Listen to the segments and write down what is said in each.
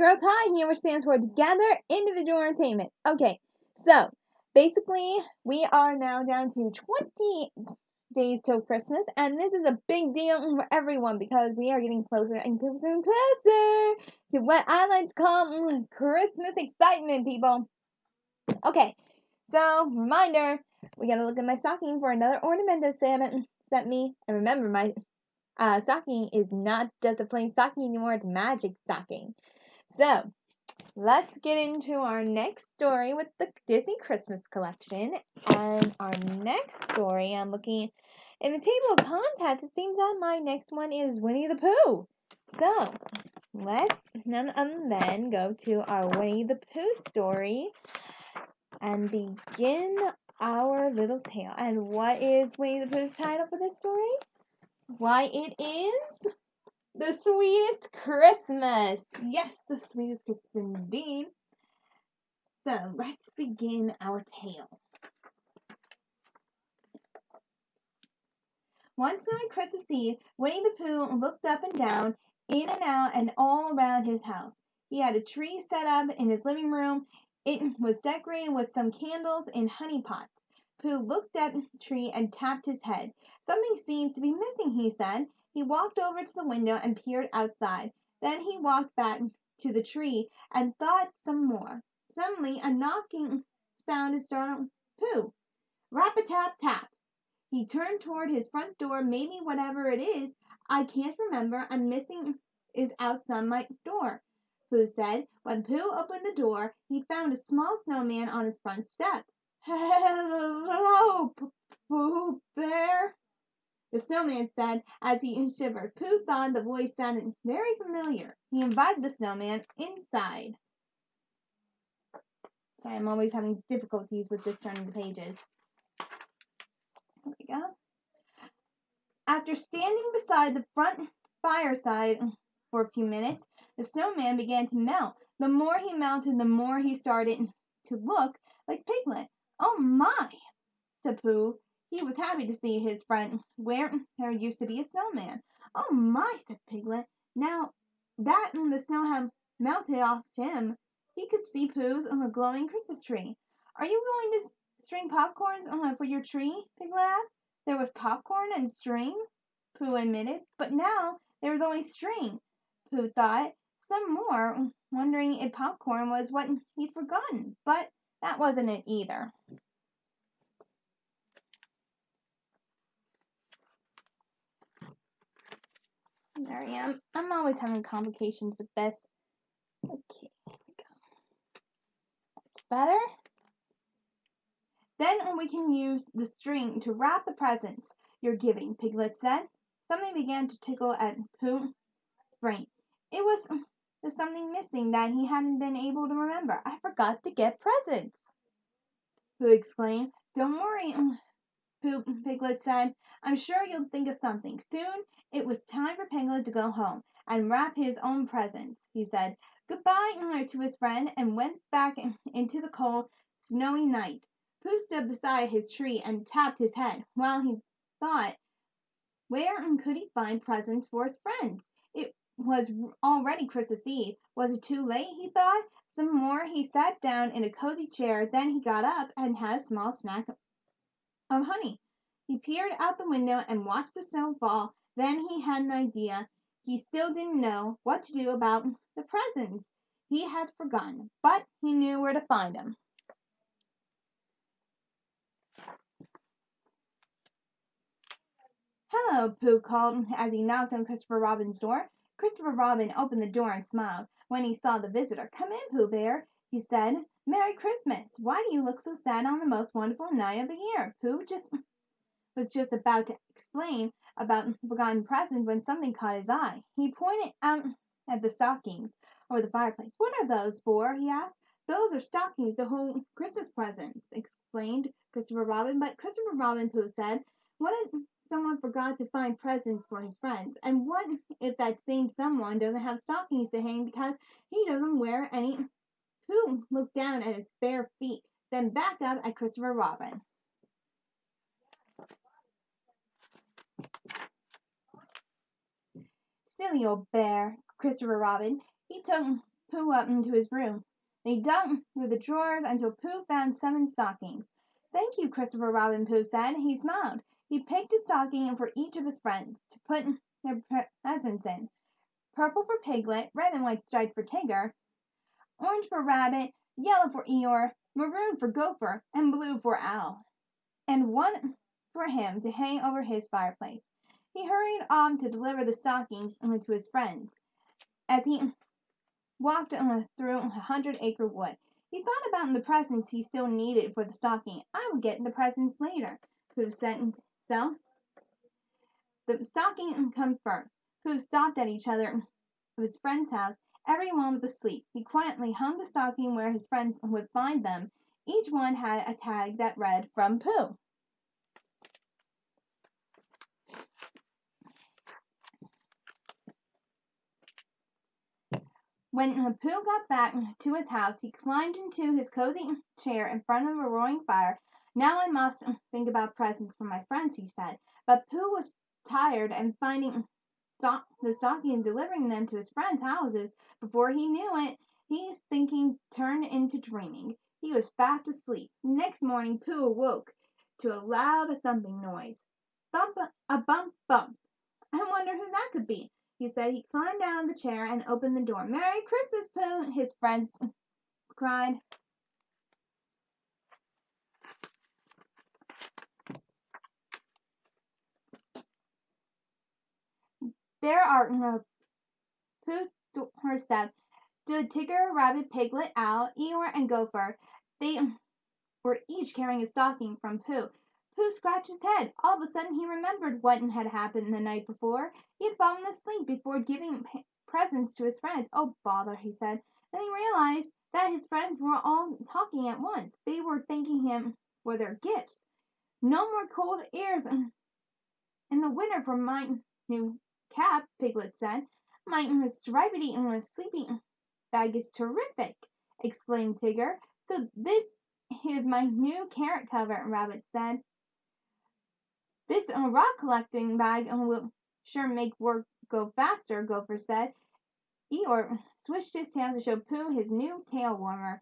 your girl T.I.E here, which stands for Together Individual Entertainment. Okay, so basically we are now down to 20 days till Christmas, and this is a big deal for everyone because we are getting closer and closer and closer to what I like to call Christmas excitement, people. Okay, so reminder, we gotta look at my stocking for another ornament that Santa sent me, and remember my stocking is not just a plain stocking anymore, it's a magic stocking. So, let's get into our next story with the Disney Christmas collection. And our next story, I'm looking in the table of contents, it seems that my next one is Winnie the Pooh. So, let's then go to our Winnie the Pooh story and begin our little tale. And what is Winnie the Pooh's title for this story? Why, it is The Sweetest Christmas. Yes, the sweetest Christmas indeed. So, let's begin our tale. One snowy Christmas Eve, Winnie the Pooh looked up and down, in and out, and all around his house. He had a tree set up in his living room. It was decorated with some candles in honey pots. Pooh looked at the tree and tapped his head. Something seems to be missing, he said. He walked over to the window and peered outside. Then he walked back to the tree and thought some more. Suddenly, a knocking sound startled Pooh. Rap-a-tap-tap. He turned toward his front door. Maybe whatever it is, I can't remember, I'm missing is outside my door, Pooh said. When Pooh opened the door, he found a small snowman on his front step. Hello, Pooh Bear, the snowman said as he shivered. Pooh thought the voice sounded very familiar. He invited the snowman inside. Sorry, I'm always having difficulties with this turning the pages. There we go. After standing beside the front fireside for a few minutes, the snowman began to melt. The more he melted, the more he started to look like Piglet. Oh my, said Pooh. He was happy to see his friend where there used to be a snowman. Oh my, said Piglet. Now that the snow had melted off him, he could see Pooh's glowing Christmas tree. Are you going to string popcorns for your tree? Piglet asked. There was popcorn and string, Pooh admitted, but now there was only string. Pooh thought some more, wondering if popcorn was what he'd forgotten, but that wasn't it either. There I am. I'm always having complications with this. Okay, here we go. That's better. Then we can use the string to wrap the presents you're giving, Piglet said. Something began to tickle at Pooh's brain. It was there's something missing that he hadn't been able to remember. I forgot to get presents, Pooh exclaimed. Don't worry, Piglet said. I'm sure you'll think of something. Soon it was time for Piglet to go home and wrap his own presents. He said goodbye to his friend and went back into the cold, snowy night. Pooh stood beside his tree and tapped his head while he thought, where could he find presents for his friends? It was already Christmas Eve. Was it too late, he thought? Some more, he sat down in a cozy chair. Then he got up and had a small snack of honey. He peered out the window and watched the snow fall. Then he had an idea. He still didn't know what to do about the presents. He had forgotten, but he knew where to find them. Hello, Pooh called as he knocked on Christopher Robin's door. Christopher Robin opened the door and smiled when he saw the visitor. Come in, Pooh Bear, he said. Merry Christmas. Why do you look so sad on the most wonderful night of the year? Pooh was just about to explain about the forgotten present when something caught his eye. He pointed out at the stockings over the fireplace. What are those for? He asked. Those are stockings to hold Christmas presents, explained Christopher Robin. But Christopher Robin, Pooh said, what if someone forgot to find presents for his friends? And what if that same someone doesn't have stockings to hang because he doesn't wear any? Pooh looked down at his bare feet, then back up at Christopher Robin. Silly old bear, Christopher Robin. He took Pooh up into his room. They dug through the drawers until Pooh found 7 stockings. "Thank you, Christopher Robin," Pooh said. He smiled. He picked a stocking for each of his friends to put their presents in. Purple for Piglet, red and white striped for Tigger, orange for Rabbit, yellow for Eeyore, maroon for Gopher, and blue for Owl, and one for him to hang over his fireplace. He hurried on to deliver the stockings to his friends. As he walked through 100-acre wood, he thought about the presents he still needed for the stocking. "I will get the presents later," Pooh said. So, the stocking come first. Pooh stopped at each other of his friend's house. Everyone was asleep. He quietly hung the stocking where his friends would find them. Each one had a tag that read, "From Pooh." When Pooh got back to his house, he climbed into his cozy chair in front of a roaring fire. "Now I must think about presents for my friends," he said. But Pooh was tired, and finding the stocking and delivering them to his friends' houses before he knew it, his thinking turned into dreaming. He was fast asleep. Next morning, Pooh awoke to a loud thumping noise. "Thump, a bump, bump. I wonder who that could be," he said. He climbed out of the chair and opened the door. "Merry Christmas, Pooh!" his friends cried. There are Pooh's doorstep stood Tigger, Rabbit, Piglet, Owl, Eeyore, and Gopher. They were each carrying a stocking from Pooh. Pooh scratched his head. All of a sudden he remembered what had happened the night before. He had fallen asleep before giving presents to his friends. "Oh, bother," he said. Then he realized that his friends were all talking at once. They were thanking him for their gifts. "No more cold ears in the winter for my new cap," Piglet said. "My stripedy and sleeping bag is terrific," exclaimed Tigger. "So this is my new carrot cover," Rabbit said. "This rock collecting bag will sure make work go faster," Gopher said. Eeyore swished his tail to show Pooh his new tail warmer.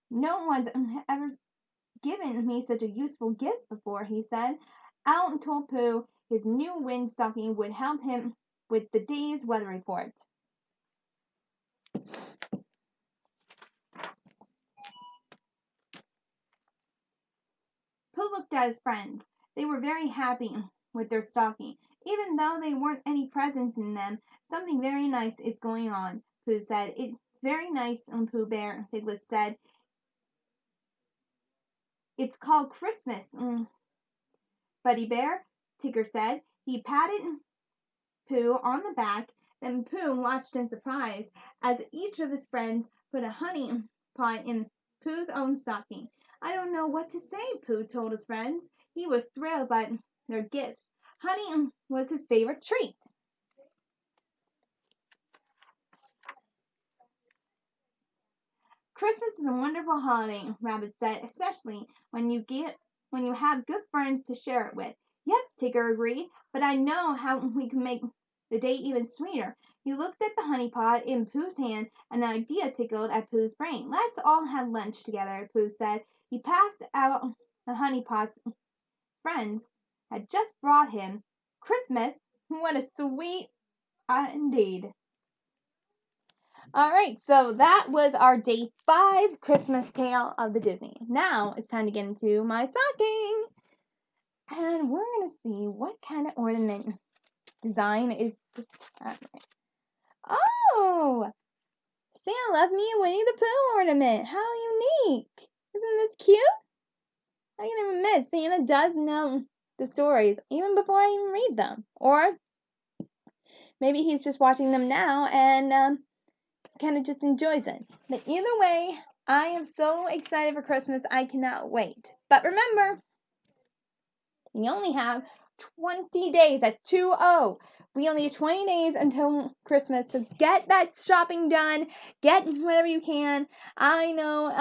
"No one's ever given me such a useful gift before," he said. Owl told Pooh his new wind stocking would help him with the day's weather report. Pooh looked at his friends. They were very happy with their stocking. "Even though there weren't any presents in them, something very nice is going on," Pooh said. "It's very nice, Pooh Bear," Piglet said. "It's called Christmas, Buddy Bear," Tigger said. He patted Pooh on the back. Then Pooh watched in surprise as each of his friends put a honey pot in Pooh's own stocking. "I don't know what to say," Pooh told his friends. He was thrilled by their gifts. Honey was his favorite treat. "Christmas is a wonderful holiday," Rabbit said, "especially when you have good friends to share it with." "Yep," Tigger agreed, "but I know how we can make the day even sweeter." He looked at the honey pot in Pooh's hand, and an idea tickled at Pooh's brain. "Let's all have lunch together," Pooh said. He passed out the honey pots friends had just brought him. Christmas? What a sweet indeed. All right, so that was our day 5 Christmas tale of the Disney. Now it's time to get into my stocking. And we're going to see what kind of ornament design is. Oh! Santa left me a Winnie the Pooh ornament. How unique! Isn't this cute? I can admit, Santa does know the stories even before I even read them. Or maybe he's just watching them now and kind of just enjoys it. But either way, I am so excited for Christmas. I cannot wait. But remember, we only have 20 days. That's 2-0. We only have 20 days until Christmas. So get that shopping done. Get whatever you can. I know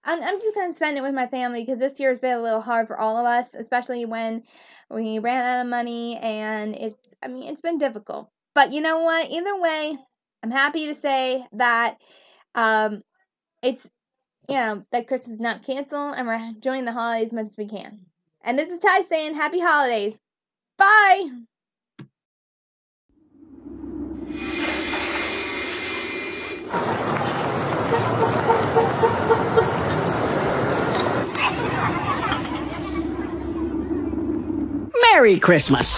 I'm just going to spend it with my family because this year has been a little hard for all of us, especially when we ran out of money and it's been difficult. But you know what? Either way, I'm happy to say that it's, that Christmas is not canceled and we're enjoying the holidays as much as we can. And this is Ty saying happy holidays. Bye! Merry Christmas!